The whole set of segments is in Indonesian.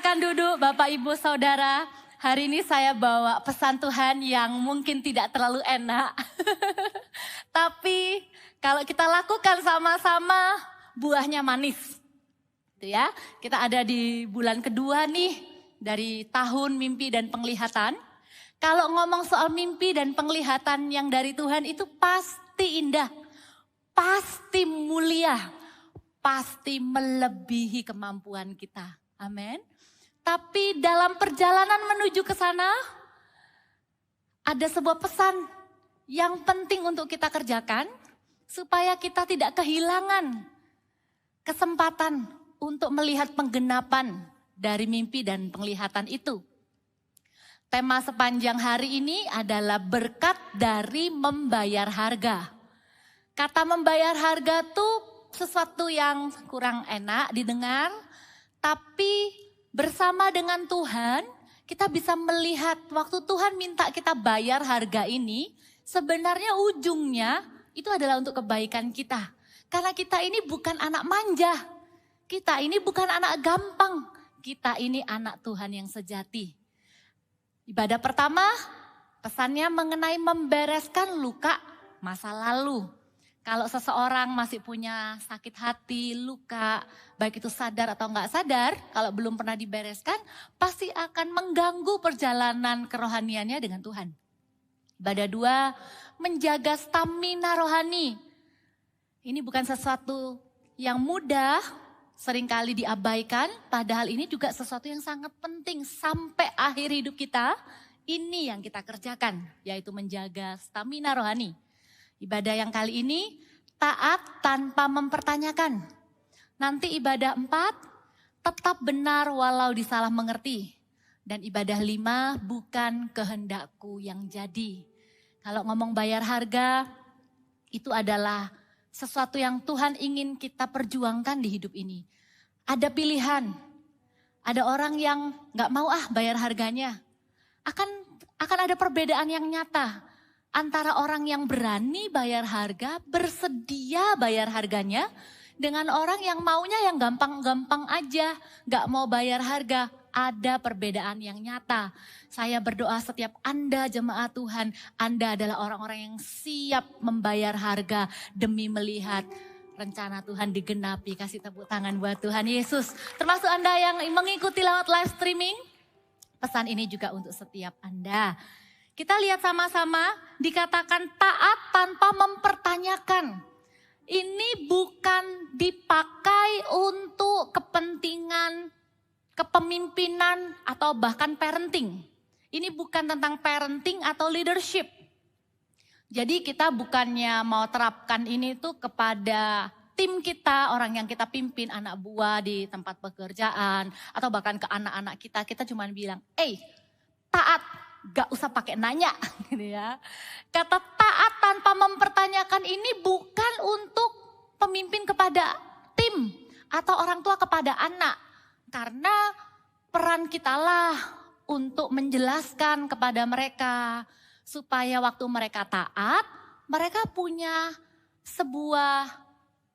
Silakan duduk Bapak Ibu Saudara. Hari ini saya bawa pesan Tuhan yang mungkin tidak terlalu enak. Tapi kalau kita lakukan sama-sama buahnya manis. Itu ya. Kita ada di bulan kedua nih dari tahun mimpi dan penglihatan. Kalau ngomong soal mimpi dan penglihatan yang dari Tuhan itu pasti indah. Pasti mulia. Pasti melebihi kemampuan kita. Amin. Tapi dalam perjalanan menuju ke sana, ada sebuah pesan yang penting untuk kita kerjakan, supaya kita tidak kehilangan kesempatan untuk melihat penggenapan dari mimpi dan penglihatan itu. Tema sepanjang hari ini adalah berkat dari membayar harga. Kata membayar harga tuh sesuatu yang kurang enak didengar, tapi bersama dengan Tuhan kita bisa melihat waktu Tuhan minta kita bayar harga ini, sebenarnya ujungnya itu adalah untuk kebaikan kita. Karena kita ini bukan anak manja, kita ini bukan anak gampang, kita ini anak Tuhan yang sejati. Ibadah pertama, pesannya mengenai membereskan luka masa lalu. Kalau seseorang masih punya sakit hati, luka, baik itu sadar atau enggak sadar, kalau belum pernah dibereskan, pasti akan mengganggu perjalanan kerohaniannya dengan Tuhan. Ibadah dua, menjaga stamina rohani. Ini bukan sesuatu yang mudah, seringkali diabaikan, padahal ini juga sesuatu yang sangat penting sampai akhir hidup kita. Ini yang kita kerjakan, yaitu menjaga stamina rohani. Ibadah yang kali ini, taat tanpa mempertanyakan. Nanti ibadah 4, tetap benar walau disalah mengerti. Dan ibadah 5, bukan kehendakku yang jadi. Kalau ngomong bayar harga, itu adalah sesuatu yang Tuhan ingin kita perjuangkan di hidup ini. Ada pilihan, ada orang yang gak mau bayar harganya. Akan ada perbedaan yang nyata antara orang yang berani bayar harga, bersedia bayar harganya, dengan orang yang maunya yang gampang-gampang aja, gak mau bayar harga. Ada perbedaan yang nyata. Saya berdoa setiap Anda jemaat Tuhan, Anda adalah orang-orang yang siap membayar harga demi melihat rencana Tuhan digenapi. Kasih tepuk tangan buat Tuhan Yesus. Termasuk Anda yang mengikuti lewat live streaming, pesan ini juga untuk setiap Anda. Kita lihat sama-sama, dikatakan taat tanpa mempertanyakan. Ini bukan dipakai untuk kepentingan kepemimpinan atau bahkan parenting. Ini bukan tentang parenting atau leadership. Jadi kita bukannya mau terapkan ini tuh kepada tim kita, orang yang kita pimpin, anak buah di tempat pekerjaan, atau bahkan ke anak-anak kita. Kita cuma bilang, taat, gak usah pakai nanya. Gitu ya. Kata taat tanpa mempertanyakan ini bukan untuk pemimpin kepada tim atau orang tua kepada anak. Karena peran kitalah untuk menjelaskan kepada mereka supaya waktu mereka taat, mereka punya sebuah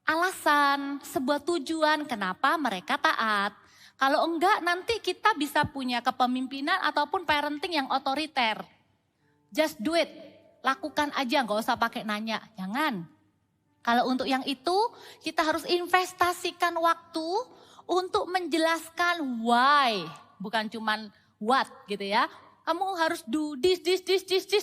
alasan, sebuah tujuan kenapa mereka taat. Kalau enggak nanti kita bisa punya kepemimpinan ataupun parenting yang otoriter. Just do it, lakukan aja, gak usah pakai nanya, jangan. Kalau untuk yang itu kita harus investasikan waktu untuk menjelaskan why, bukan cuman what gitu ya. Kamu harus do this,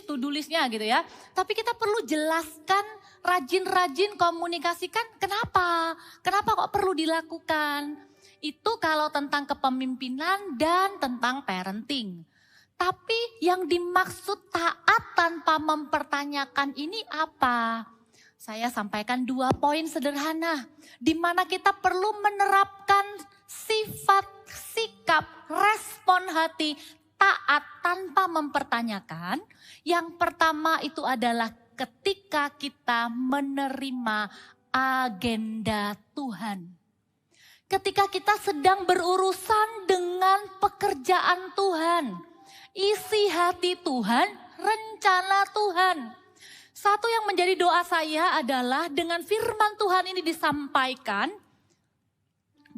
to-do listnya gitu ya. Tapi kita perlu jelaskan, rajin-rajin komunikasikan kenapa kok perlu dilakukan. Itu kalau tentang kepemimpinan dan tentang parenting. Tapi yang dimaksud taat tanpa mempertanyakan ini apa? Saya sampaikan 2 poin sederhana, di mana kita perlu menerapkan sifat, sikap, respon hati taat tanpa mempertanyakan. Yang pertama itu adalah ketika kita menerima agenda Tuhan. Ketika kita sedang berurusan dengan pekerjaan Tuhan, isi hati Tuhan, rencana Tuhan. Satu yang menjadi doa saya adalah dengan firman Tuhan ini disampaikan,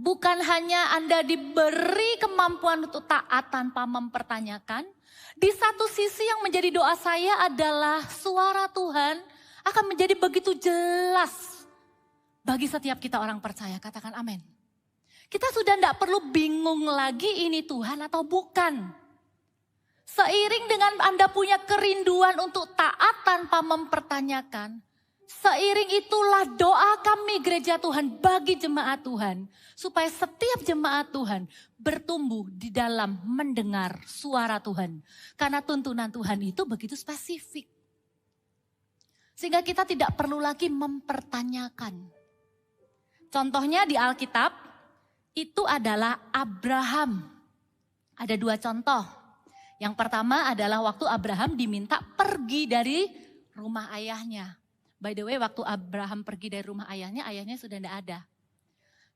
Bukan hanya Anda diberi kemampuan untuk taat tanpa mempertanyakan. Di satu sisi yang menjadi doa saya adalah suara Tuhan akan menjadi begitu jelas bagi setiap kita orang percaya. Katakan amin. Kita sudah tidak perlu bingung lagi ini Tuhan atau bukan. Seiring dengan Anda punya kerinduan untuk taat tanpa mempertanyakan. Seiring itulah doa kami gereja Tuhan bagi jemaat Tuhan. Supaya setiap jemaat Tuhan bertumbuh di dalam mendengar suara Tuhan. Karena tuntunan Tuhan itu begitu spesifik. Sehingga kita tidak perlu lagi mempertanyakan. Contohnya di Alkitab itu adalah Abraham. Ada 2 contoh. Yang pertama adalah waktu Abraham diminta pergi dari rumah ayahnya. By the way, waktu Abraham pergi dari rumah ayahnya sudah tidak ada.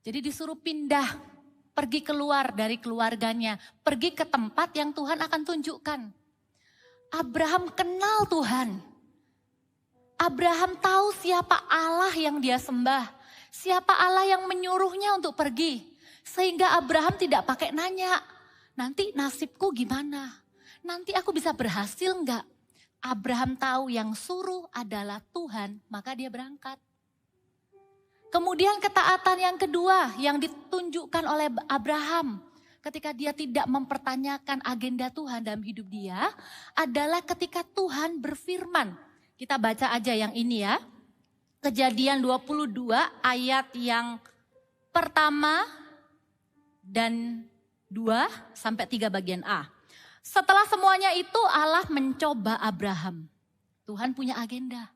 Jadi disuruh pindah, pergi keluar dari keluarganya, pergi ke tempat yang Tuhan akan tunjukkan. Abraham kenal Tuhan. Abraham tahu siapa Allah yang dia sembah, siapa Allah yang menyuruhnya untuk pergi. Sehingga Abraham tidak pakai nanya, nanti nasibku gimana? Nanti aku bisa berhasil enggak? Abraham tahu yang suruh adalah Tuhan, maka dia berangkat. Kemudian ketaatan yang kedua yang ditunjukkan oleh Abraham ketika dia tidak mempertanyakan agenda Tuhan dalam hidup dia adalah ketika Tuhan berfirman. Kita baca aja yang ini ya. Kejadian 22 ayat yang pertama dan 2 sampai 3 bagian A. Setelah semuanya itu Allah mencoba Abraham. Tuhan punya agenda.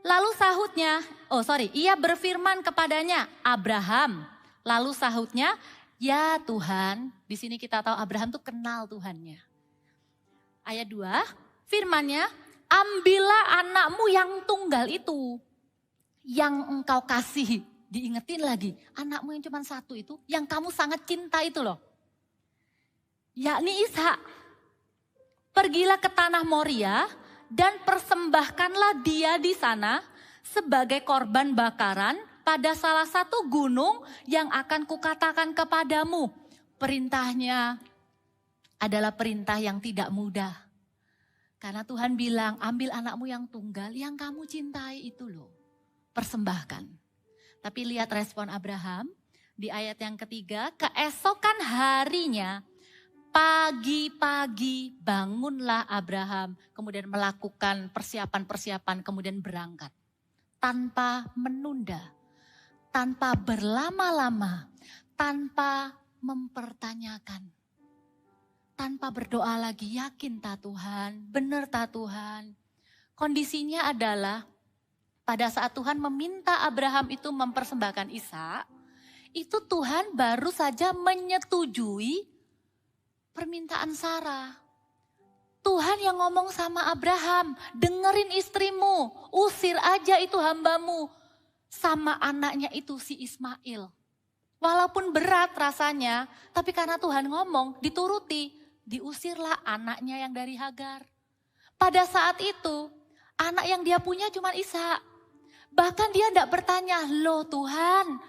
Lalu sahutnya, ia berfirman kepadanya, Abraham. Lalu sahutnya, ya Tuhan. Di sini kita tahu Abraham tuh kenal Tuhannya. Ayat 2, firmannya, ambillah anakmu yang tunggal itu. Yang engkau kasih. Diingetin lagi, anakmu yang cuma 1 itu, yang kamu sangat cinta itu loh. Yakni Ishak. Pergilah ke tanah Moria dan persembahkanlah dia di sana sebagai korban bakaran pada salah satu gunung yang akan kukatakan kepadamu. Perintahnya adalah perintah yang tidak mudah. Karena Tuhan bilang, ambil anakmu yang tunggal, yang kamu cintai itu loh. Persembahkan. Tapi lihat respon Abraham di ayat yang ketiga, keesokan harinya, pagi-pagi bangunlah Abraham, kemudian melakukan persiapan-persiapan, kemudian berangkat. Tanpa menunda, tanpa berlama-lama, tanpa mempertanyakan. Tanpa berdoa lagi, yakin tak Tuhan, benar tak Tuhan. Kondisinya adalah pada saat Tuhan meminta Abraham itu mempersembahkan Ishak, itu Tuhan baru saja menyetujui permintaan Sarah. Tuhan yang ngomong sama Abraham, dengerin istrimu, usir aja itu hambamu. Sama anaknya itu si Ismail. Walaupun berat rasanya, tapi karena Tuhan ngomong, dituruti, diusirlah anaknya yang dari Hagar. Pada saat itu, anak yang dia punya cuma Ishak. Bahkan dia tidak bertanya, loh Tuhan,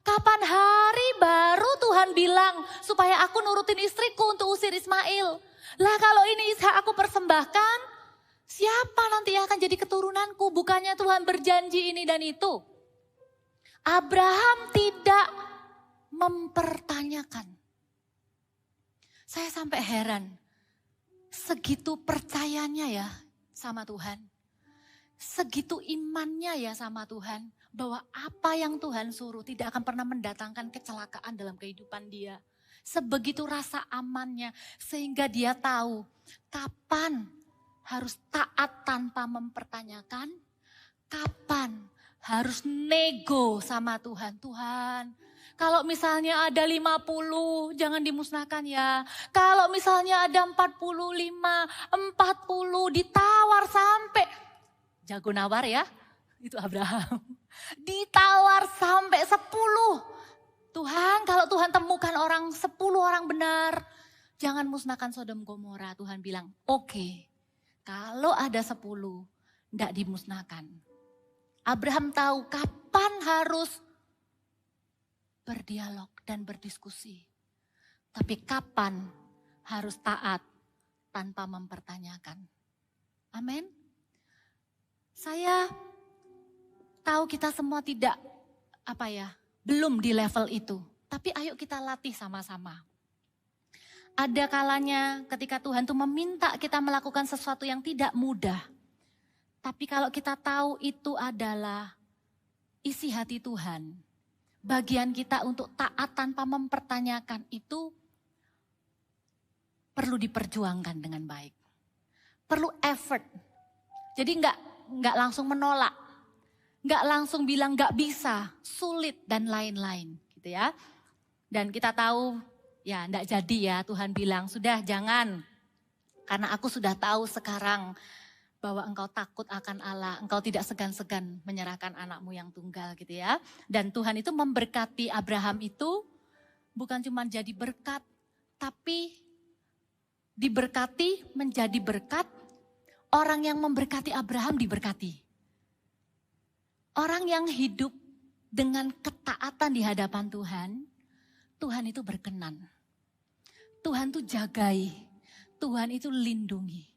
kapan hari baru Tuhan bilang supaya aku nurutin istriku untuk usir Ismail. Lah kalau ini Ishak aku persembahkan, siapa nanti yang akan jadi keturunanku? Bukannya Tuhan berjanji ini dan itu. Abraham tidak mempertanyakan. Saya sampai heran, segitu percayanya ya sama Tuhan. Segitu imannya ya sama Tuhan. Bahwa apa yang Tuhan suruh tidak akan pernah mendatangkan kecelakaan dalam kehidupan dia. Sebegitu rasa amannya sehingga dia tahu kapan harus taat tanpa mempertanyakan. Kapan harus nego sama Tuhan. Tuhan, kalau misalnya ada 50 jangan dimusnahkan ya. Kalau misalnya ada 45, 40 ditawar sampai. Jago nawar ya, itu Abraham. Ditawar sampai 10. Tuhan, kalau Tuhan temukan 10 orang benar, jangan musnahkan Sodom Gomora. Tuhan bilang, oke, kalau ada 10, tidak dimusnahkan. Abraham tahu kapan harus berdialog dan berdiskusi. Tapi kapan harus taat tanpa mempertanyakan. Amin. Saya tahu kita semua tidak belum di level itu. Tapi ayo kita latih sama-sama. Ada kalanya ketika Tuhan tuh meminta kita melakukan sesuatu yang tidak mudah. Tapi kalau kita tahu itu adalah isi hati Tuhan, bagian kita untuk taat tanpa mempertanyakan itu perlu diperjuangkan dengan baik. Perlu effort. Jadi nggak langsung menolak, nggak langsung bilang nggak bisa, sulit dan lain-lain, gitu ya. Dan kita tahu ya nggak jadi ya, Tuhan bilang sudah jangan, karena aku sudah tahu sekarang bahwa engkau takut akan Allah, engkau tidak segan-segan menyerahkan anakmu yang tunggal, gitu ya. Dan Tuhan itu memberkati Abraham itu bukan cuma jadi berkat, tapi diberkati menjadi berkat. Orang yang memberkati Abraham diberkati. Orang yang hidup dengan ketaatan di hadapan Tuhan, Tuhan itu berkenan. Tuhan itu jagai, Tuhan itu lindungi.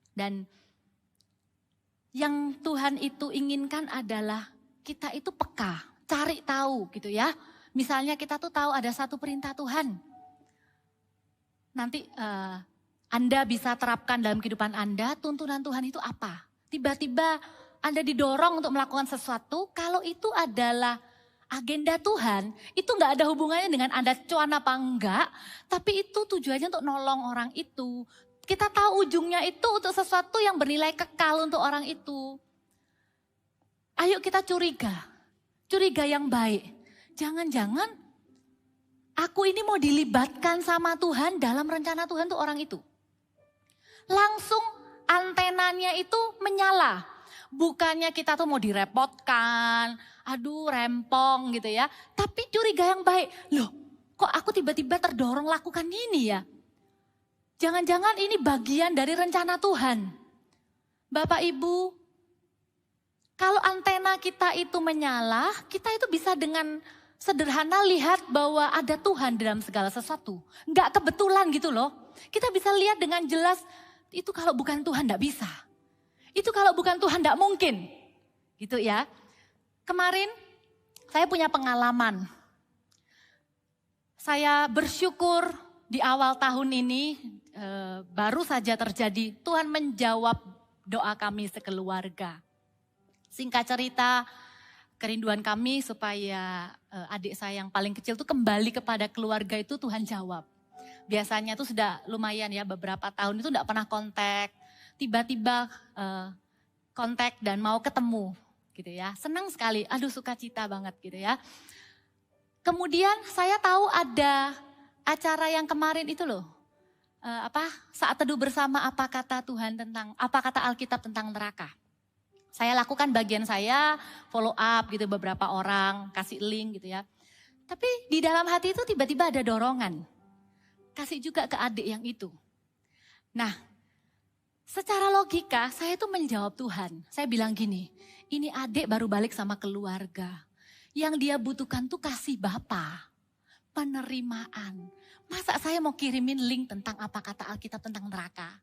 Dan yang Tuhan itu inginkan adalah kita itu peka, cari tahu gitu ya. Misalnya kita tuh tahu ada satu perintah Tuhan. Nanti Anda bisa terapkan dalam kehidupan Anda, tuntunan Tuhan itu apa? Tiba-tiba Anda didorong untuk melakukan sesuatu, kalau itu adalah agenda Tuhan, itu gak ada hubungannya dengan Anda cuan apa enggak, tapi itu tujuannya untuk nolong orang itu. Kita tahu ujungnya itu untuk sesuatu yang bernilai kekal untuk orang itu. Ayo kita curiga yang baik. Jangan-jangan aku ini mau dilibatkan sama Tuhan dalam rencana Tuhan untuk orang itu. Langsung antenanya itu menyala. Bukannya kita tuh mau direpotkan, aduh rempong gitu ya. Tapi curiga yang baik, loh kok aku tiba-tiba terdorong lakukan ini ya. Jangan-jangan ini bagian dari rencana Tuhan. Bapak Ibu, kalau antena kita itu menyala, kita itu bisa dengan sederhana lihat bahwa ada Tuhan dalam segala sesuatu. Enggak kebetulan gitu loh. Kita bisa lihat dengan jelas, itu kalau bukan Tuhan enggak bisa. Itu kalau bukan Tuhan enggak mungkin. Gitu ya. Kemarin saya punya pengalaman. Saya bersyukur di awal tahun ini baru saja terjadi. Tuhan menjawab doa kami sekeluarga. Singkat cerita, kerinduan kami supaya adik saya yang paling kecil itu kembali kepada keluarga itu Tuhan jawab. Biasanya tuh sudah lumayan ya, beberapa tahun itu enggak pernah kontak. Tiba-tiba kontak dan mau ketemu gitu ya. Senang sekali, aduh sukacita banget gitu ya. Kemudian saya tahu ada acara yang kemarin itu loh. Saat teduh bersama apa kata Tuhan tentang, apa kata Alkitab tentang neraka. Saya lakukan bagian saya, follow up gitu beberapa orang, kasih link gitu ya. Tapi di dalam hati itu tiba-tiba ada dorongan. Kasih juga ke adik yang itu. Nah, secara logika saya itu menjawab Tuhan. Saya bilang gini, ini adik baru balik sama keluarga. Yang dia butuhkan tuh kasih Bapa, penerimaan. Masa saya mau kirimin link tentang apa kata Alkitab tentang neraka?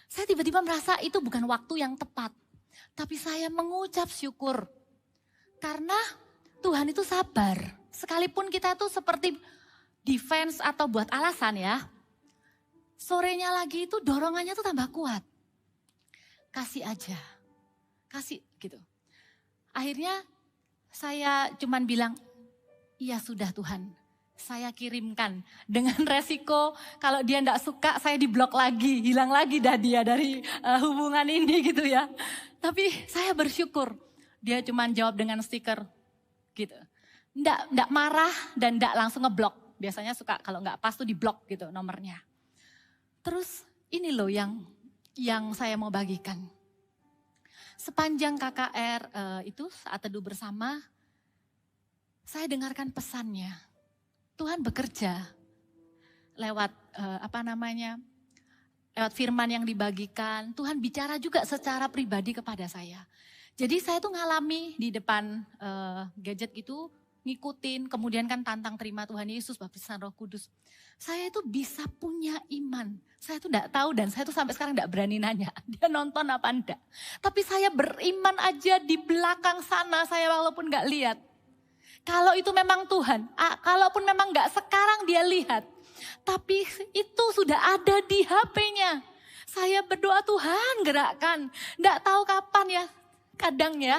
Saya tiba-tiba merasa itu bukan waktu yang tepat. Tapi saya mengucap syukur. Karena Tuhan itu sabar. Sekalipun kita tuh seperti defense atau buat alasan ya. Sorenya lagi itu dorongannya tuh tambah kuat. Kasih aja. Kasih gitu. Akhirnya saya cuman bilang, iya sudah Tuhan. Saya kirimkan dengan resiko kalau dia enggak suka saya diblok lagi. Hilang lagi dah dia dari hubungan ini gitu ya. Tapi saya bersyukur dia cuman jawab dengan stiker gitu. Enggak marah dan enggak langsung ngeblok. Biasanya suka kalau enggak pas tuh diblok gitu nomornya. Terus ini loh yang saya mau bagikan. Sepanjang KKR itu saat teduh bersama, saya dengarkan pesannya. Tuhan bekerja lewat lewat firman yang dibagikan. Tuhan bicara juga secara pribadi kepada saya. Jadi saya tuh ngalami di depan gadget gitu, ngikutin, kemudian kan tantang terima Tuhan Yesus, baptisan Roh Kudus. Saya itu bisa punya iman. Saya itu enggak tahu dan saya itu sampai sekarang enggak berani nanya. Dia nonton apa enggak. Tapi saya beriman aja di belakang sana, saya walaupun enggak lihat. Kalau itu memang Tuhan, kalaupun memang enggak sekarang dia lihat. Tapi itu sudah ada di HP-nya. Saya berdoa, Tuhan gerakkan. Enggak tahu kapan ya, kadang ya.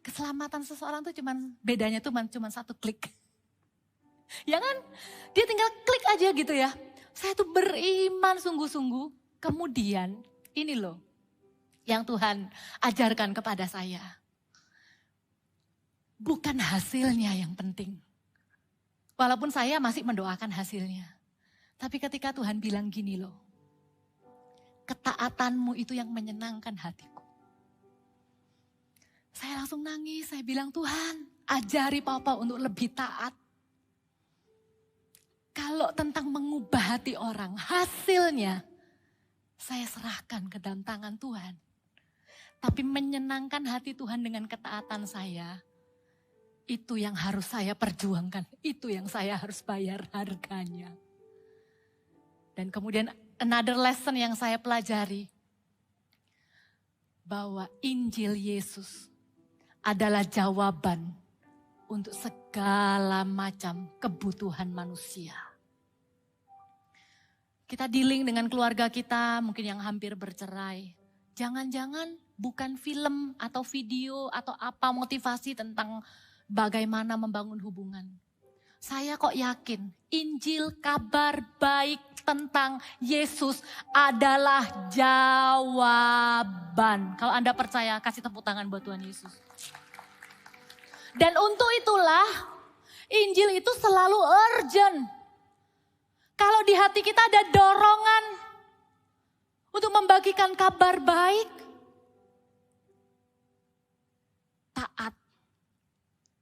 Keselamatan seseorang tuh bedanya tuh cuma satu klik. Ya kan? Dia tinggal klik aja gitu ya. Saya tuh beriman sungguh-sungguh. Kemudian ini loh yang Tuhan ajarkan kepada saya. Bukan hasilnya yang penting. Walaupun saya masih mendoakan hasilnya. Tapi ketika Tuhan bilang gini loh. Ketaatanmu itu yang menyenangkan hatiku. Saya langsung nangis, saya bilang Tuhan ajari Papa untuk lebih taat. Kalau tentang mengubah hati orang, hasilnya saya serahkan ke dalam tangan Tuhan. Tapi menyenangkan hati Tuhan dengan ketaatan saya, itu yang harus saya perjuangkan, itu yang saya harus bayar harganya. Dan kemudian another lesson yang saya pelajari, bahwa Injil Yesus adalah jawaban untuk segala macam kebutuhan manusia. Kita dealing dengan keluarga kita, mungkin yang hampir bercerai. Jangan-jangan bukan film atau video atau apa motivasi tentang bagaimana membangun hubungan. Saya kok yakin Injil kabar baik tentang Yesus adalah jawaban. Kalau Anda percaya, kasih tepuk tangan buat Tuhan Yesus. Dan untuk itulah Injil itu selalu urgent. Kalau di hati kita ada dorongan untuk membagikan kabar baik, taat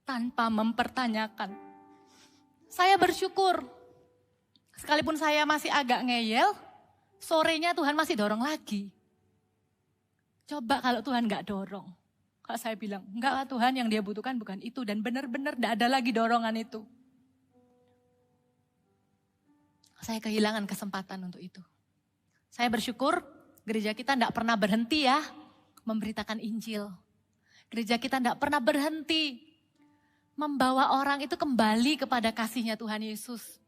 tanpa mempertanyakan. Saya bersyukur, sekalipun saya masih agak ngeyel, sorenya Tuhan masih dorong lagi. Coba kalau Tuhan gak dorong. Kalau saya bilang, enggak lah Tuhan, yang dia butuhkan bukan itu. Dan benar-benar gak ada lagi dorongan itu. Saya kehilangan kesempatan untuk itu. Saya bersyukur gereja kita gak pernah berhenti ya memberitakan Injil. Gereja kita gak pernah berhenti membawa orang itu kembali kepada kasihnya Tuhan Yesus.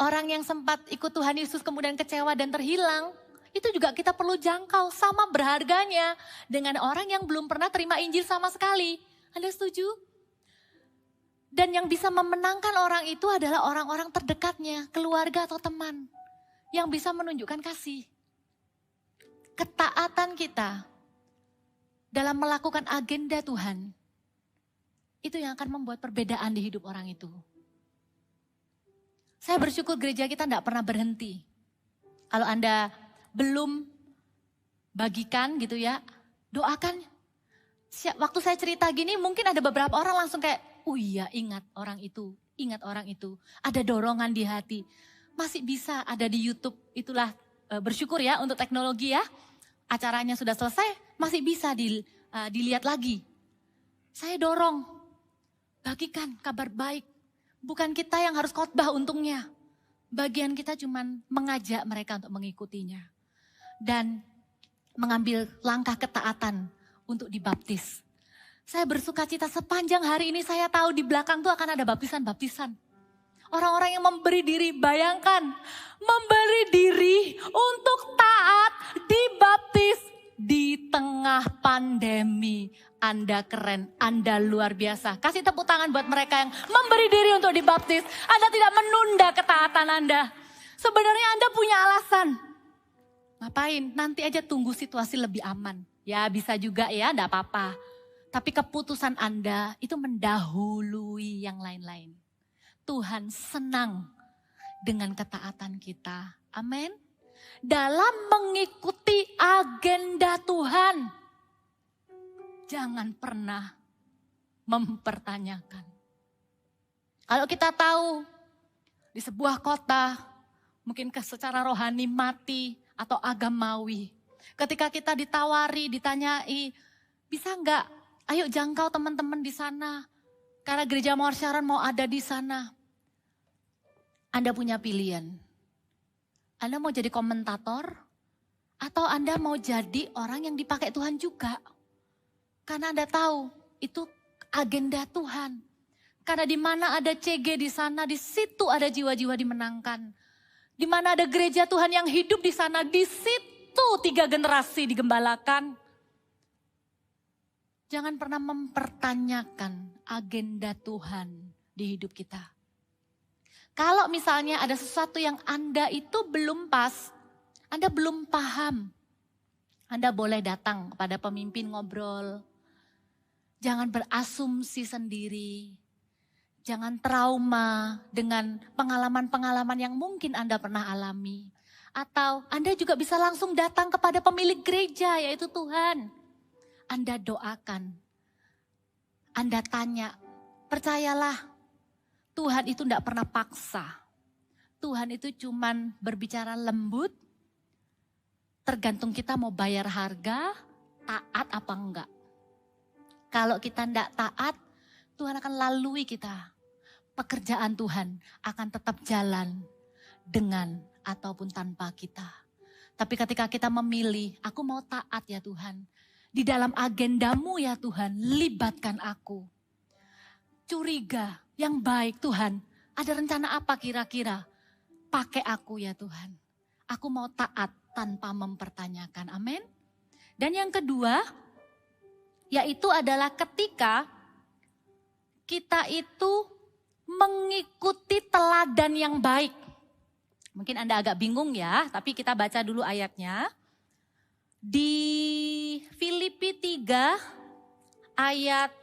Orang yang sempat ikut Tuhan Yesus kemudian kecewa dan terhilang, itu juga kita perlu jangkau sama berharganya dengan orang yang belum pernah terima Injil sama sekali. Anda setuju? Dan yang bisa memenangkan orang itu adalah orang-orang terdekatnya, keluarga atau teman. Yang bisa menunjukkan kasih. Ketaatan kita dalam melakukan agenda Tuhan, itu yang akan membuat perbedaan di hidup orang itu. Saya bersyukur gereja kita tidak pernah berhenti. Kalau Anda belum bagikan gitu ya, doakan. Waktu saya cerita gini mungkin ada beberapa orang langsung kayak, oh iya ingat orang itu. Ada dorongan di hati. Masih bisa ada di YouTube, itulah bersyukur ya untuk teknologi ya. Acaranya sudah selesai, masih bisa dilihat lagi. Saya dorong, bagikan kabar baik. Bukan kita yang harus khotbah untungnya. Bagian kita cuma mengajak mereka untuk mengikutinya. Dan mengambil langkah ketaatan untuk dibaptis. Saya bersuka cita sepanjang hari ini saya tahu di belakang tuh akan ada baptisan-baptisan. Orang-orang yang memberi diri, bayangkan. Memberi diri untuk taat dibaptis di tengah pandemi. Anda keren, Anda luar biasa. Kasih tepuk tangan buat mereka yang memberi diri untuk dibaptis. Anda tidak menunda ketaatan Anda. Sebenarnya Anda punya alasan. Ngapain? Nanti aja tunggu situasi lebih aman. Ya bisa juga ya, enggak apa-apa. Tapi keputusan Anda itu mendahului yang lain-lain. Tuhan senang dengan ketaatan kita. Amin. Dalam mengikuti agenda Tuhan. Jangan pernah mempertanyakan. Kalau kita tahu di sebuah kota mungkin secara rohani mati atau agamawi. Ketika kita ditawari, ditanyai, bisa enggak? Ayo jangkau teman-teman di sana. Karena gereja Mawar Sharon mau ada di sana. Anda punya pilihan. Anda mau jadi komentator atau Anda mau jadi orang yang dipakai Tuhan juga. Karena Anda tahu itu agenda Tuhan. Karena di mana ada CG di sana, di situ ada jiwa-jiwa dimenangkan. Di mana ada gereja Tuhan yang hidup di sana, di situ 3 generasi digembalakan. Jangan pernah mempertanyakan agenda Tuhan di hidup kita. Kalau misalnya ada sesuatu yang Anda itu belum pas, Anda belum paham, Anda boleh datang kepada pemimpin ngobrol. Jangan berasumsi sendiri. Jangan trauma dengan pengalaman-pengalaman yang mungkin Anda pernah alami. Atau Anda juga bisa langsung datang kepada pemilik gereja, yaitu Tuhan. Anda doakan, Anda tanya, percayalah Tuhan itu tidak pernah paksa. Tuhan itu cuman berbicara lembut, tergantung kita mau bayar harga, taat apa enggak. Kalau kita tidak taat, Tuhan akan lalui kita. Pekerjaan Tuhan akan tetap jalan dengan ataupun tanpa kita. Tapi ketika kita memilih, aku mau taat ya Tuhan. Di dalam agendamu ya Tuhan, libatkan aku. Curiga yang baik Tuhan, ada rencana apa kira-kira? Pakai aku ya Tuhan. Aku mau taat tanpa mempertanyakan, amin. Dan yang kedua, yaitu adalah ketika kita itu mengikuti teladan yang baik. Mungkin Anda agak bingung ya, tapi kita baca dulu ayatnya. Di Filipi 3 ayat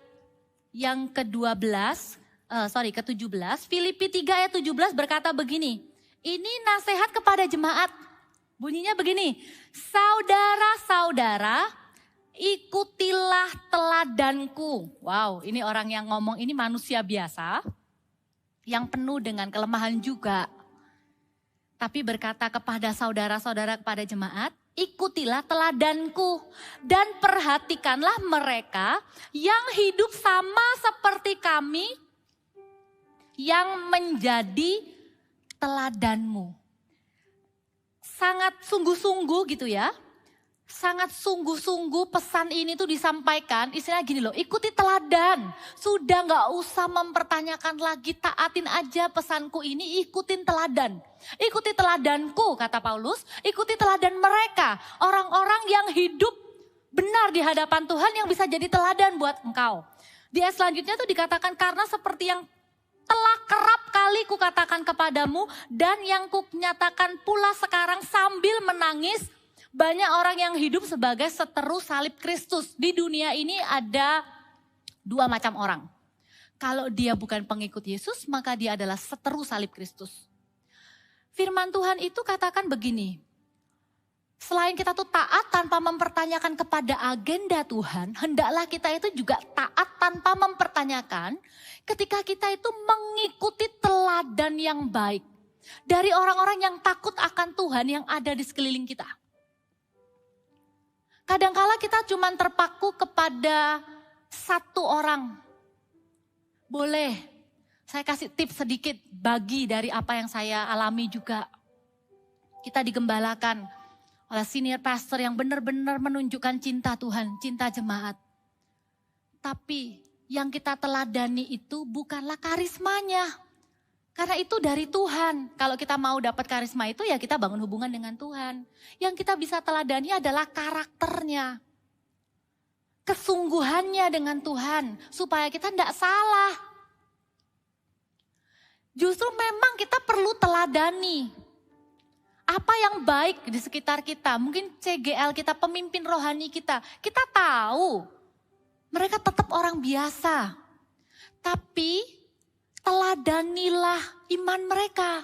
yang ke-17, Filipi 3 ayat 17 berkata begini, ini nasihat kepada jemaat, bunyinya begini, saudara-saudara ikutilah teladanku. Wow, ini orang yang ngomong ini manusia biasa, yang penuh dengan kelemahan juga. Tapi berkata kepada saudara-saudara, kepada jemaat, ikutilah teladanku dan perhatikanlah mereka yang hidup sama seperti kami yang menjadi teladanmu. Sangat sungguh-sungguh gitu ya. Sangat sungguh-sungguh pesan ini tuh disampaikan, istilahnya gini loh, ikuti teladan. Sudah gak usah mempertanyakan lagi, taatin aja pesanku ini, ikutin teladan. Ikuti teladanku, kata Paulus, ikuti teladan mereka. Orang-orang yang hidup benar di hadapan Tuhan yang bisa jadi teladan buat engkau. Di ayat selanjutnya tuh dikatakan, karena seperti yang telah kerap kali kukatakan kepadamu dan yang kunyatakan pula sekarang sambil menangis, banyak orang yang hidup sebagai seteru salib Kristus. Di dunia ini ada 2 macam orang. Kalau dia bukan pengikut Yesus, maka dia adalah seteru salib Kristus. Firman Tuhan itu katakan begini, selain kita tuh taat tanpa mempertanyakan kepada agenda Tuhan, hendaklah kita itu juga taat tanpa mempertanyakan ketika kita itu mengikuti teladan yang baik dari orang-orang yang takut akan Tuhan yang ada di sekeliling kita. Kadangkala kita cuma terpaku kepada satu orang. Boleh, saya kasih tips sedikit bagi dari apa yang saya alami juga. Kita digembalakan oleh senior pastor yang benar-benar menunjukkan cinta Tuhan, cinta jemaat. Tapi yang kita teladani itu bukanlah karismanya. Karena itu dari Tuhan. Kalau kita mau dapat karisma itu ya kita bangun hubungan dengan Tuhan. Yang kita bisa teladani adalah karakternya. Kesungguhannya dengan Tuhan. Supaya kita tidak salah. Justru memang kita perlu teladani. Apa yang baik di sekitar kita. Mungkin CGL kita, pemimpin rohani kita. Kita tahu mereka tetap orang biasa. Tapi teladanilah iman mereka.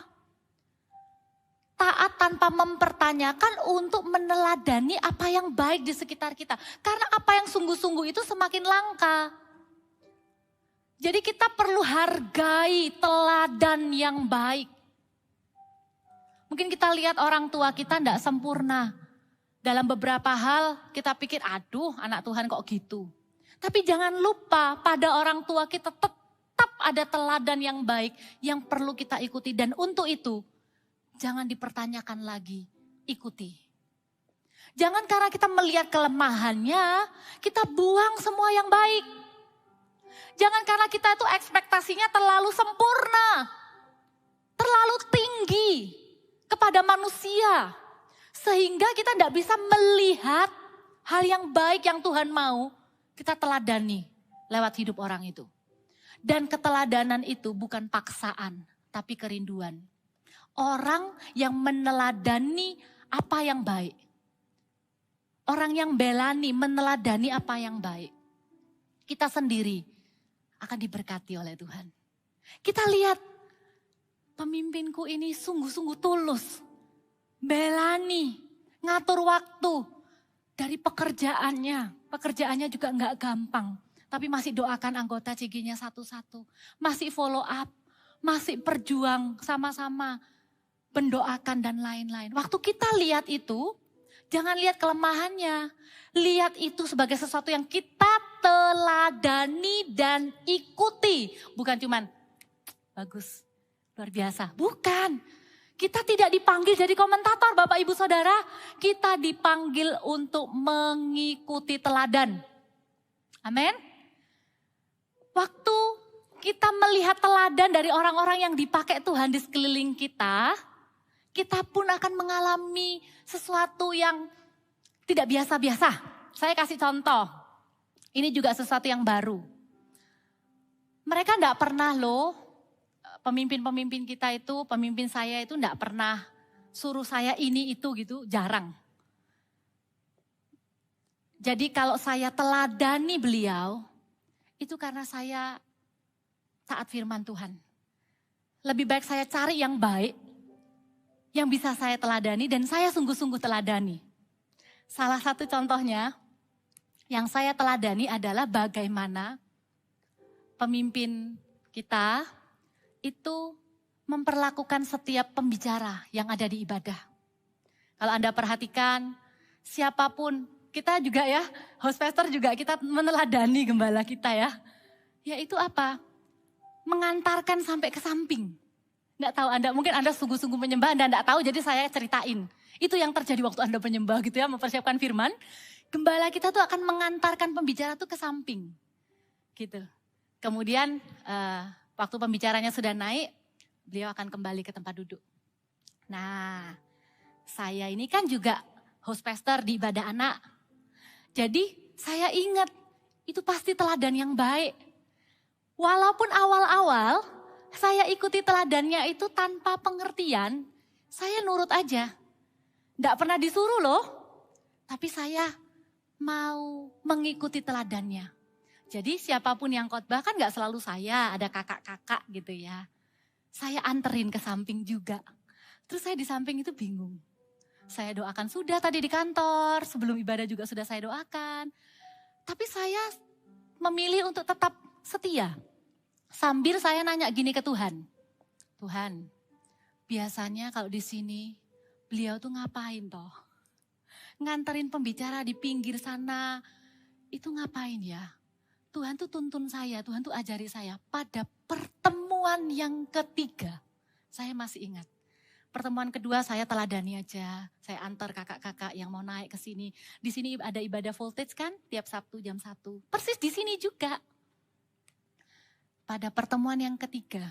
Taat tanpa mempertanyakan untuk meneladani apa yang baik di sekitar kita. Karena apa yang sungguh-sungguh itu semakin langka. Jadi kita perlu hargai teladan yang baik. Mungkin kita lihat orang tua kita tidak sempurna. Dalam beberapa hal kita pikir, aduh anak Tuhan kok gitu. Tapi jangan lupa pada orang tua kita ada teladan yang baik yang perlu kita ikuti. Dan untuk itu, jangan dipertanyakan lagi, ikuti. Jangan karena kita melihat kelemahannya, kita buang semua yang baik. Jangan karena kita itu ekspektasinya terlalu sempurna, terlalu tinggi kepada manusia. Sehingga kita tidak bisa melihat hal yang baik yang Tuhan mau kita teladani lewat hidup orang itu. Dan keteladanan itu bukan paksaan, tapi kerinduan. Orang yang meneladani apa yang baik. Orang yang belani meneladani apa yang baik. Kita sendiri akan diberkati oleh Tuhan. Kita lihat pemimpinku ini sungguh-sungguh tulus. Belani, ngatur waktu dari pekerjaannya. Pekerjaannya juga enggak gampang. Tapi masih doakan anggota CG-nya satu-satu. Masih follow up, masih berjuang sama-sama. Mendoakan dan lain-lain. Waktu kita lihat itu, jangan lihat kelemahannya. Lihat itu sebagai sesuatu yang kita teladani dan ikuti. Bukan cuman, bagus, luar biasa. Bukan. Kita tidak dipanggil jadi komentator Bapak Ibu Saudara. Kita dipanggil untuk mengikuti teladan. Amin. Waktu kita melihat teladan dari orang-orang yang dipakai Tuhan di sekeliling kita, kita pun akan mengalami sesuatu yang tidak biasa-biasa. Saya kasih contoh. Ini juga sesuatu yang baru. Mereka enggak pernah loh. Pemimpin-pemimpin kita itu, pemimpin saya itu enggak pernah suruh saya ini itu gitu, jarang. Jadi kalau saya teladani beliau, itu karena saya taat firman Tuhan. Lebih baik saya cari yang baik, yang bisa saya teladani dan saya sungguh-sungguh teladani. Salah satu contohnya, yang saya teladani adalah bagaimana pemimpin kita itu memperlakukan setiap pembicara yang ada di ibadah. Kalau Anda perhatikan, siapapun, kita juga ya, host pastor juga kita meneladani gembala kita ya. Yaitu apa? Mengantarkan sampai ke samping. Nggak tahu Anda, mungkin Anda sungguh-sungguh menyembah, Anda nggak tahu jadi saya ceritain. Itu yang terjadi waktu Anda menyembah gitu ya, mempersiapkan firman. Gembala kita tuh akan mengantarkan pembicara tuh ke samping. Gitu. Kemudian waktu pembicaranya sudah naik, beliau akan kembali ke tempat duduk. Nah, saya ini kan juga host pastor di ibadah anak. Jadi saya ingat, itu pasti teladan yang baik. Walaupun awal-awal saya ikuti teladannya itu tanpa pengertian, saya nurut aja. Nggak pernah disuruh loh, tapi saya mau mengikuti teladannya. Jadi siapapun yang khotbah kan gak selalu saya, ada kakak-kakak gitu ya. Saya anterin ke samping juga. Terus saya di samping itu bingung. Saya doakan sudah tadi di kantor, sebelum ibadah juga sudah saya doakan. Tapi saya memilih untuk tetap setia. Sambil saya nanya gini ke Tuhan. Tuhan, biasanya kalau di sini beliau tuh ngapain toh? Nganterin pembicara di pinggir sana, itu ngapain ya? Tuhan tuh tuntun saya, Tuhan tuh ajari saya. Pada pertemuan yang ketiga, saya masih ingat. Pertemuan kedua saya teladani aja. Saya antar kakak-kakak yang mau naik ke sini. Di sini ada ibadah voltage kan, tiap Sabtu jam 1. Persis di sini juga. Pada pertemuan yang ketiga,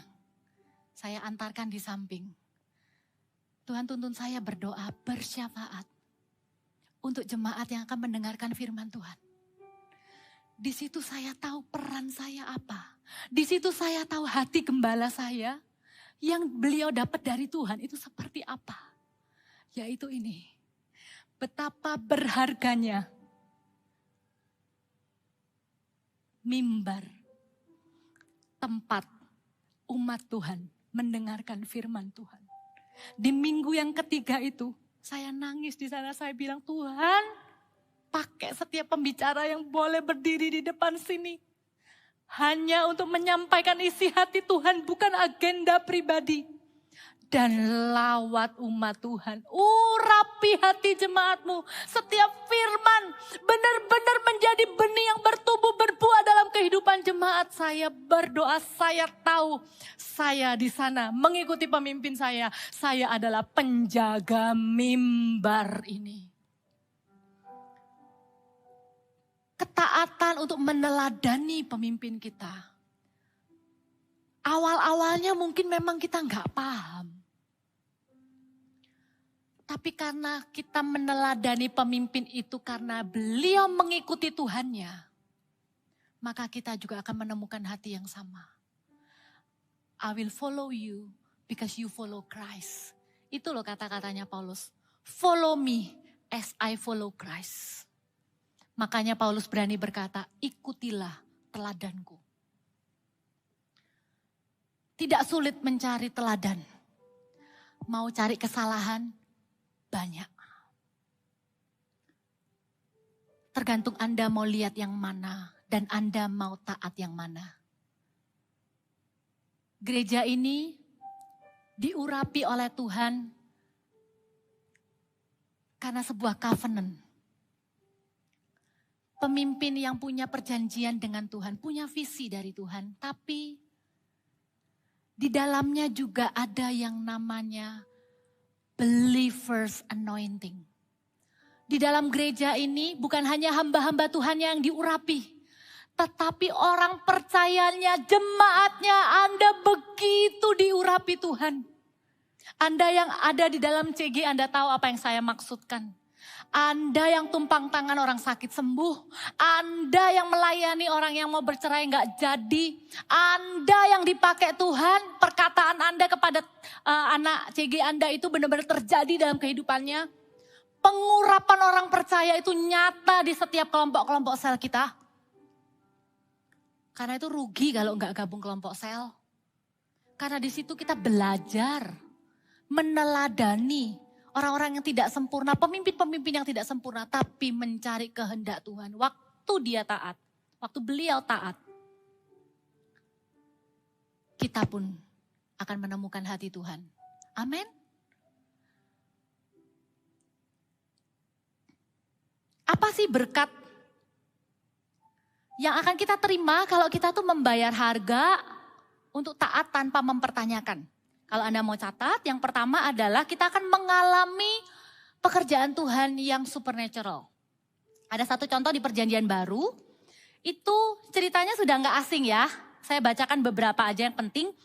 saya antarkan di samping. Tuhan tuntun saya berdoa, bersyafaat. Untuk jemaat yang akan mendengarkan firman Tuhan. Di situ saya tahu peran saya apa. Di situ saya tahu hati gembala saya yang beliau dapat dari Tuhan itu seperti apa. Yaitu ini. Betapa berharganya mimbar, tempat umat Tuhan mendengarkan firman Tuhan. Di minggu yang ketiga itu saya nangis di sana, saya bilang, Tuhan, pakai setiap pembicara yang boleh berdiri di depan sini. Hanya untuk menyampaikan isi hati Tuhan, bukan agenda pribadi. dan lawat umat Tuhan. Urapi hati jemaatmu. Setiap firman benar-benar menjadi benih yang bertumbuh berbuah dalam kehidupan jemaat. Saya berdoa, saya tahu saya di sana mengikuti pemimpin saya. Saya adalah penjaga mimbar ini. Ketaatan untuk meneladani pemimpin kita. Awal-awalnya mungkin memang kita nggak paham. Tapi karena kita meneladani pemimpin itu karena beliau mengikuti Tuhannya, maka kita juga akan menemukan hati yang sama. I will follow you because you follow Christ. Itu loh kata-katanya Paulus. Follow me as I follow Christ. Makanya Paulus berani berkata, ikutilah teladanku. Tidak sulit mencari teladan. Mau cari kesalahan, banyak. Tergantung Anda mau lihat yang mana dan Anda mau taat yang mana. Gereja ini diurapi oleh Tuhan karena sebuah covenant. Pemimpin yang punya perjanjian dengan Tuhan, punya visi dari Tuhan, tapi di dalamnya juga ada yang namanya Believer's anointing. Di dalam gereja ini bukan hanya hamba-hamba Tuhan yang diurapi. Tetapi orang percayanya, jemaatnya, Anda begitu diurapi Tuhan. Anda yang ada di dalam CG, Anda tahu apa yang saya maksudkan. Anda yang tumpang tangan orang sakit sembuh. Anda yang melayani orang yang mau bercerai nggak jadi. Anda yang dipakai Tuhan. Perkataan Anda kepada anak CG Anda itu benar-benar terjadi dalam kehidupannya. Pengurapan orang percaya itu nyata di setiap kelompok-kelompok sel kita. Karena itu rugi kalau nggak gabung kelompok sel. Karena di situ kita belajar meneladani orang-orang yang tidak sempurna, pemimpin-pemimpin yang tidak sempurna, tapi mencari kehendak Tuhan. Waktu dia taat, waktu beliau taat, kita pun akan menemukan hati Tuhan. Amin. Apa sih berkat yang akan kita terima kalau kita tuh membayar harga untuk taat tanpa mempertanyakan? Kalau Anda mau catat, yang pertama adalah kita akan mengalami pekerjaan Tuhan yang supernatural. Ada satu contoh di perjanjian baru, itu ceritanya sudah nggak asing ya. Saya bacakan beberapa aja yang penting.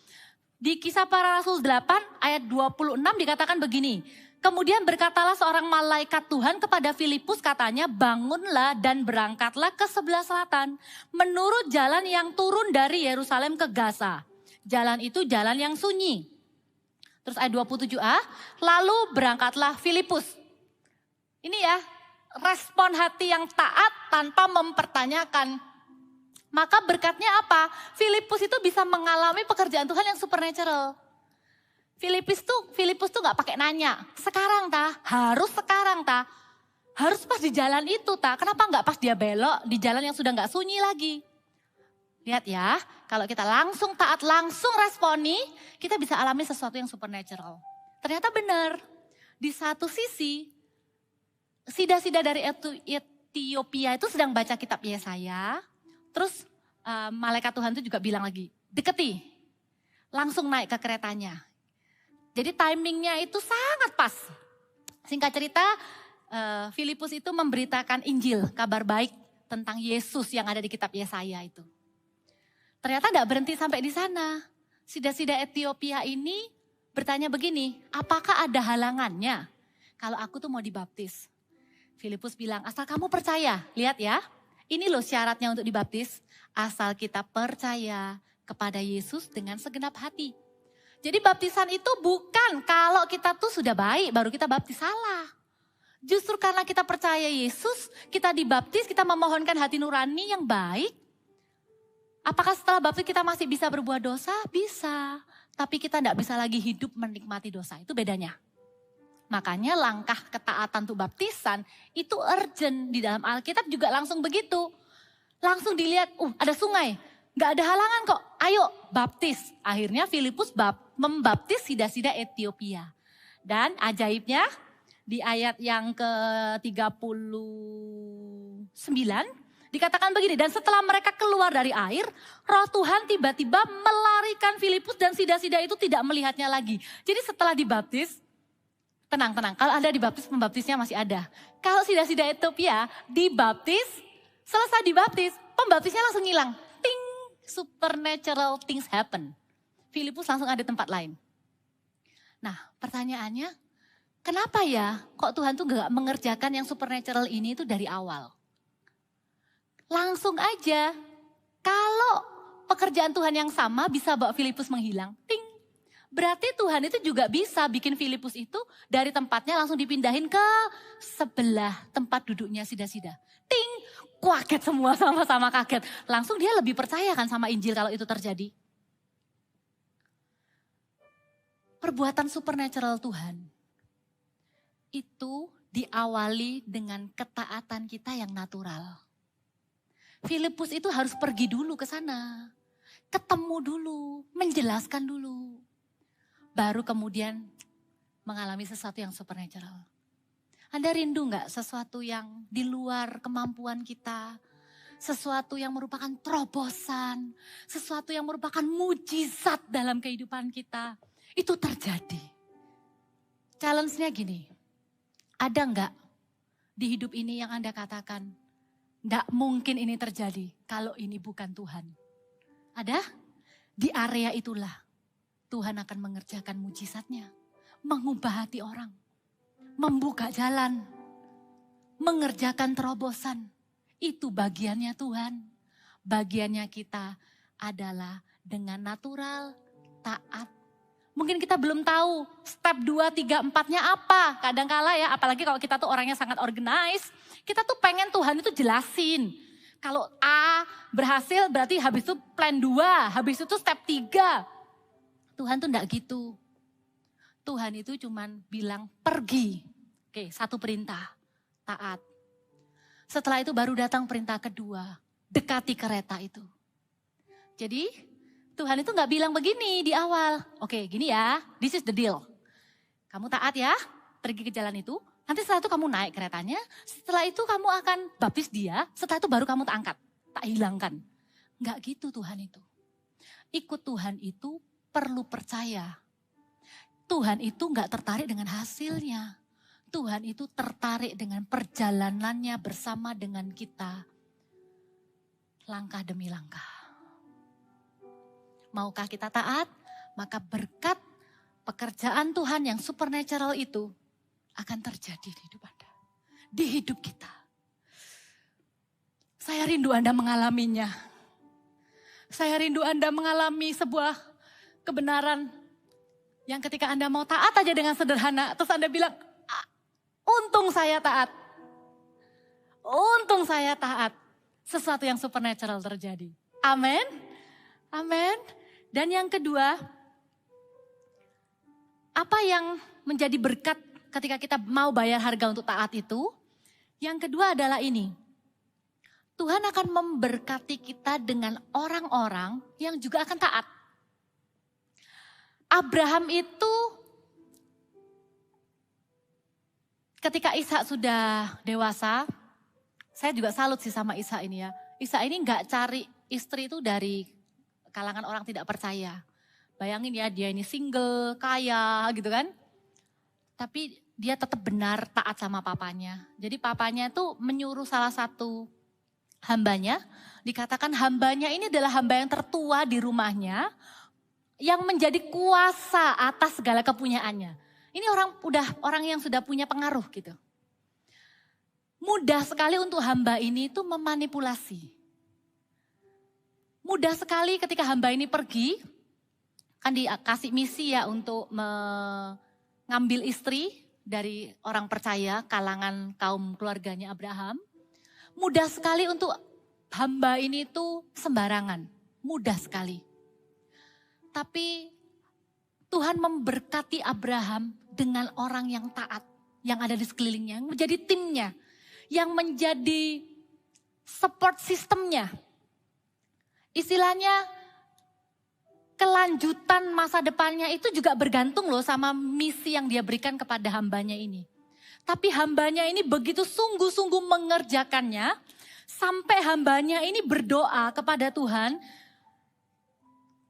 Di Kisah Para Rasul 8 ayat 26 dikatakan begini. Kemudian berkatalah seorang malaikat Tuhan kepada Filipus katanya, bangunlah dan berangkatlah ke sebelah selatan. Menurut jalan yang turun dari Yerusalem ke Gaza. Jalan itu jalan yang sunyi. Terus ayat 27a, lalu berangkatlah Filipus. Ini ya, respon hati yang taat tanpa mempertanyakan. Maka berkatnya apa? Filipus itu bisa mengalami pekerjaan Tuhan yang supernatural. Filipus tuh gak pakai nanya, sekarang harus sekarang harus pas di jalan itu kenapa gak pas dia belok di jalan yang sudah gak sunyi lagi. Lihat ya, kalau kita langsung taat, langsung responi, kita bisa alami sesuatu yang supernatural. Ternyata benar, di satu sisi, sida-sida dari Ethiopia itu sedang baca kitab Yesaya, terus malaikat Tuhan itu juga bilang lagi, deketi, langsung naik ke keretanya. Jadi timingnya itu sangat pas. Singkat cerita, Filipus itu memberitakan Injil, kabar baik tentang Yesus yang ada di kitab Yesaya itu. Ternyata tidak berhenti sampai di sana. Sida-sida Ethiopia ini bertanya begini, apakah ada halangannya kalau aku tuh mau dibaptis? Filipus bilang, asal kamu percaya, lihat ya, ini loh syaratnya untuk dibaptis. Asal kita percaya kepada Yesus dengan segenap hati. Jadi baptisan itu bukan kalau kita tuh sudah baik baru kita baptis, salah. Justru karena kita percaya Yesus, kita dibaptis, kita memohonkan hati nurani yang baik. Apakah setelah baptis kita masih bisa berbuat dosa? Bisa. Tapi kita tidak bisa lagi hidup menikmati dosa. Itu bedanya. Makanya langkah ketaatan untuk baptisan itu urgent. Di dalam Alkitab juga langsung begitu. Langsung dilihat, ada sungai. Gak ada halangan kok. Ayo baptis. Akhirnya Filipus membaptis sida-sida Ethiopia. Dan ajaibnya di ayat yang ke-39 dikatakan begini, dan setelah mereka keluar dari air, Roh Tuhan tiba-tiba melarikan Filipus dan sida-sida itu tidak melihatnya lagi. Jadi setelah dibaptis, tenang, kalau Anda dibaptis, pembaptisnya masih ada. Kalau sida-sida Ethiopia dibaptis, selesai dibaptis, pembaptisnya langsung hilang. Ting, supernatural things happen. Filipus langsung ada tempat lain. Nah, pertanyaannya, kenapa ya kok Tuhan tuh gak mengerjakan yang supernatural ini tuh dari awal? Langsung aja, kalau pekerjaan Tuhan yang sama bisa bawa Filipus menghilang, ting. Berarti Tuhan itu juga bisa bikin Filipus itu dari tempatnya langsung dipindahin ke sebelah tempat duduknya sida-sida. Ting, kaget semua, sama-sama kaget. Langsung dia lebih percaya kan sama Injil kalau itu terjadi. Perbuatan supernatural Tuhan itu diawali dengan ketaatan kita yang natural. Filipus itu harus pergi dulu ke sana, ketemu dulu, menjelaskan dulu. Baru kemudian mengalami sesuatu yang supernatural. Anda rindu gak sesuatu yang di luar kemampuan kita? Sesuatu yang merupakan terobosan, sesuatu yang merupakan mujizat dalam kehidupan kita. Itu terjadi. Challenge-nya gini, ada enggak di hidup ini yang Anda katakan, enggak mungkin ini terjadi kalau ini bukan Tuhan? Ada? Di area itulah Tuhan akan mengerjakan mujizatnya, mengubah hati orang, membuka jalan, mengerjakan terobosan. Itu bagiannya Tuhan. Bagiannya kita adalah dengan natural, taat. Mungkin kita belum tahu step 2, 3, 4-nya apa. Kadang-kala ya, apalagi kalau kita tuh orangnya sangat organized. Kita tuh pengen Tuhan itu jelasin. Kalau A berhasil berarti habis itu plan 2, habis itu step 3. Tuhan tuh enggak gitu. Tuhan itu cuman bilang pergi. Oke, satu perintah, taat. Setelah itu baru datang perintah kedua, dekati kereta itu. Jadi Tuhan itu gak bilang begini di awal. Oke, gini ya, this is the deal. Kamu taat ya, pergi ke jalan itu. Nanti setelah itu kamu naik keretanya. Setelah itu kamu akan baptis dia. Setelah itu baru kamu tak angkat, tak hilangkan. Gak gitu Tuhan itu. Ikut Tuhan itu perlu percaya. Tuhan itu gak tertarik dengan hasilnya. Tuhan itu tertarik dengan perjalanannya bersama dengan kita. Langkah demi langkah. Maukah kita taat? Maka berkat pekerjaan Tuhan yang supernatural itu akan terjadi di hidup Anda. Di hidup kita. Saya rindu Anda mengalaminya. Saya rindu Anda mengalami sebuah kebenaran yang ketika Anda mau taat aja dengan sederhana. Terus Anda bilang, untung saya taat. Untung saya taat. Sesuatu yang supernatural terjadi. Amin. Amin. Dan yang kedua, apa yang menjadi berkat ketika kita mau bayar harga untuk taat itu? Yang kedua adalah ini. Tuhan akan memberkati kita dengan orang-orang yang juga akan taat. Abraham itu ketika Ishak sudah dewasa, saya juga salut sih sama Ishak ini ya. Ishak ini gak cari istri itu dari kalangan orang tidak percaya. Bayangin ya, dia ini single, kaya gitu kan. Tapi dia tetap benar taat sama papanya. Jadi papanya itu menyuruh salah satu hambanya. Dikatakan hambanya ini adalah hamba yang tertua di rumahnya. Yang menjadi kuasa atas segala kepunyaannya. Ini orang yang sudah punya pengaruh gitu. Mudah sekali untuk hamba ini itu memanipulasi. Mudah sekali ketika hamba ini pergi, kan dikasih misi ya untuk mengambil istri dari orang percaya, kalangan kaum keluarganya Abraham. Mudah sekali untuk hamba ini tuh sembarangan, mudah sekali. Tapi Tuhan memberkati Abraham dengan orang yang taat, yang ada di sekelilingnya, yang menjadi timnya, yang menjadi support sistemnya. Istilahnya kelanjutan masa depannya itu juga bergantung loh sama misi yang dia berikan kepada hambanya ini. Tapi hambanya ini begitu sungguh-sungguh mengerjakannya, sampai hambanya ini berdoa kepada Tuhan,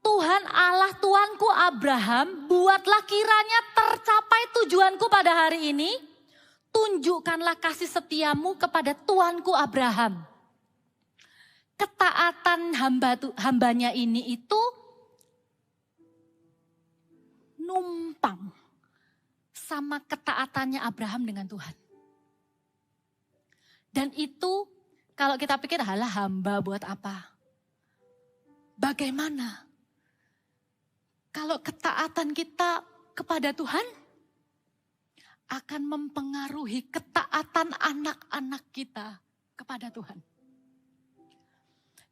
Tuhan Allah Tuanku Abraham, buatlah kiranya tercapai tujuanku pada hari ini, tunjukkanlah kasih setiamu kepada Tuanku Abraham. Ketaatan hambanya ini itu numpang sama ketaatannya Abraham dengan Tuhan. Dan itu kalau kita pikir, halah hamba buat apa? Bagaimana kalau ketaatan kita kepada Tuhan akan mempengaruhi ketaatan anak-anak kita kepada Tuhan?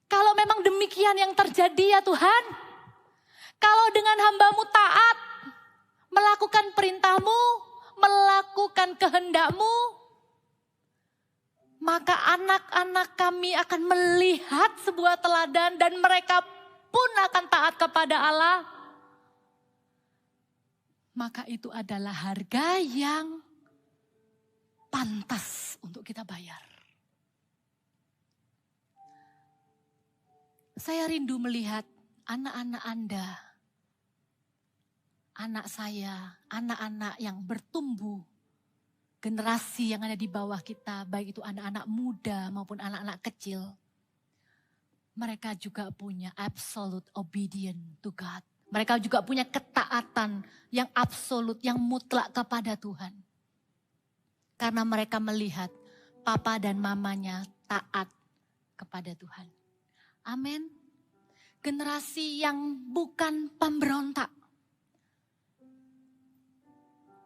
Kalau memang demikian yang terjadi ya Tuhan, kalau dengan hamba-Mu taat, melakukan perintah-Mu, melakukan kehendak-Mu, maka anak-anak kami akan melihat sebuah teladan dan mereka pun akan taat kepada Allah. Maka itu adalah harga yang pantas untuk kita bayar. Saya rindu melihat anak-anak Anda, anak saya, anak-anak yang bertumbuh, generasi yang ada di bawah kita, baik itu anak-anak muda maupun anak-anak kecil. Mereka juga punya absolute obedient to God. Mereka juga punya ketaatan yang absolut, yang mutlak kepada Tuhan. Karena mereka melihat papa dan mamanya taat kepada Tuhan. Amin. Generasi yang bukan pemberontak.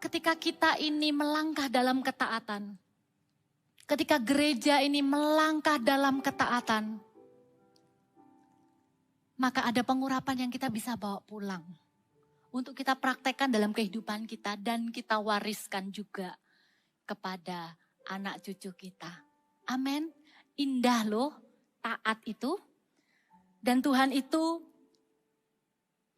Ketika kita ini melangkah dalam ketaatan, ketika gereja ini melangkah dalam ketaatan, maka ada pengurapan yang kita bisa bawa pulang. Untuk kita praktekkan dalam kehidupan kita dan kita wariskan juga kepada anak cucu kita. Amin. Indah loh taat itu. Dan Tuhan itu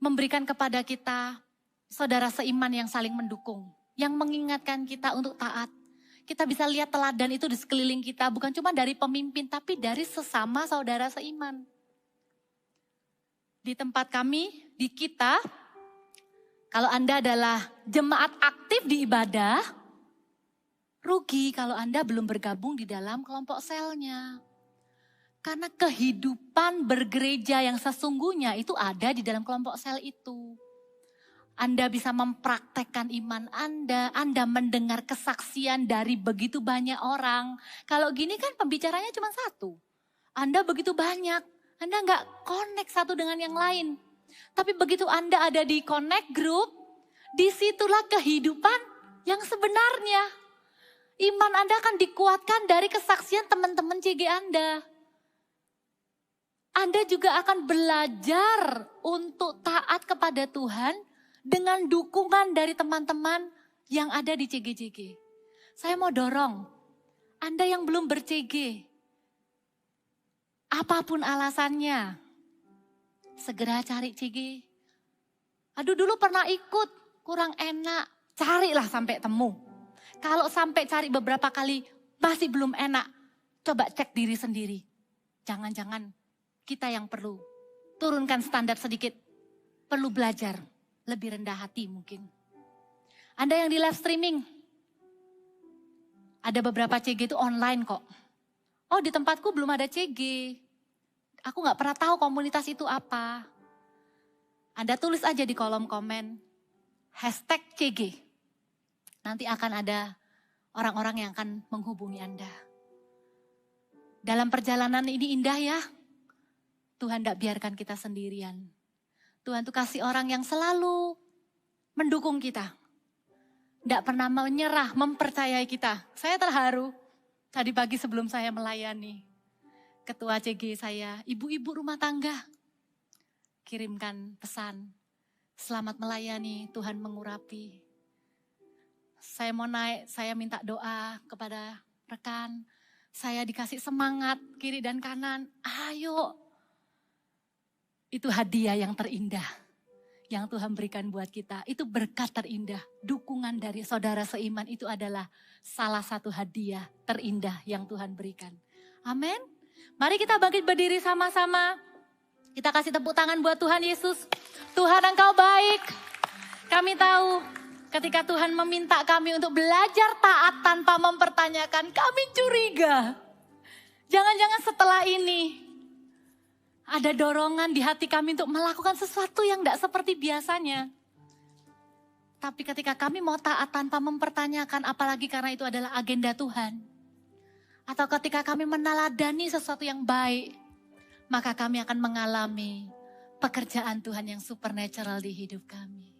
memberikan kepada kita saudara seiman yang saling mendukung. Yang mengingatkan kita untuk taat. Kita bisa lihat teladan itu di sekeliling kita. Bukan cuma dari pemimpin tapi dari sesama saudara seiman. Di tempat kami, di kita, kalau Anda adalah jemaat aktif di ibadah, rugi kalau Anda belum bergabung di dalam kelompok selnya. Karena kehidupan bergereja yang sesungguhnya itu ada di dalam kelompok sel itu. Anda bisa mempraktekkan iman Anda mendengar kesaksian dari begitu banyak orang. Kalau gini kan pembicaranya cuma satu. Anda begitu banyak. Anda nggak connect satu dengan yang lain. Tapi begitu Anda ada di connect group, disitulah kehidupan yang sebenarnya. Iman Anda akan dikuatkan dari kesaksian teman-teman CG Anda. Anda juga akan belajar untuk taat kepada Tuhan dengan dukungan dari teman-teman yang ada di CG-CG. Saya mau dorong, Anda yang belum ber-CG, apapun alasannya, segera cari CG. Aduh dulu pernah ikut, kurang enak, carilah sampai temu. Kalau sampai cari beberapa kali masih belum enak, coba cek diri sendiri. Jangan-jangan kita yang perlu turunkan standar sedikit, perlu belajar lebih rendah hati mungkin. Anda yang di live streaming, ada beberapa CG itu online kok. Oh di tempatku belum ada CG. Aku gak pernah tahu komunitas itu apa. Anda tulis aja di kolom komen. #CG. Nanti akan ada orang-orang yang akan menghubungi Anda. Dalam perjalanan ini indah ya. Tuhan gak biarkan kita sendirian. Tuhan tuh kasih orang yang selalu mendukung kita. Gak pernah menyerah, mempercayai kita. Saya terharu. Tadi pagi sebelum saya melayani, ketua CG saya, ibu-ibu rumah tangga, kirimkan pesan, selamat melayani, Tuhan mengurapi. Saya mau naik, saya minta doa kepada rekan, saya dikasih semangat kiri dan kanan, ayo. Itu hadiah yang terindah. yang Tuhan berikan buat kita. Itu berkat terindah. Dukungan dari saudara seiman itu adalah salah satu hadiah terindah yang Tuhan berikan. Amin. Mari kita bangkit berdiri sama-sama. Kita kasih tepuk tangan buat Tuhan Yesus. Tuhan, Engkau baik. Kami tahu ketika Tuhan meminta kami untuk belajar taat tanpa mempertanyakan, kami curiga. Jangan-jangan setelah ini ada dorongan di hati kami untuk melakukan sesuatu yang tidak seperti biasanya. Tapi ketika kami mau taat tanpa mempertanyakan, apalagi karena itu adalah agenda Tuhan. Atau ketika kami meneladani sesuatu yang baik, maka kami akan mengalami pekerjaan Tuhan yang supernatural di hidup kami.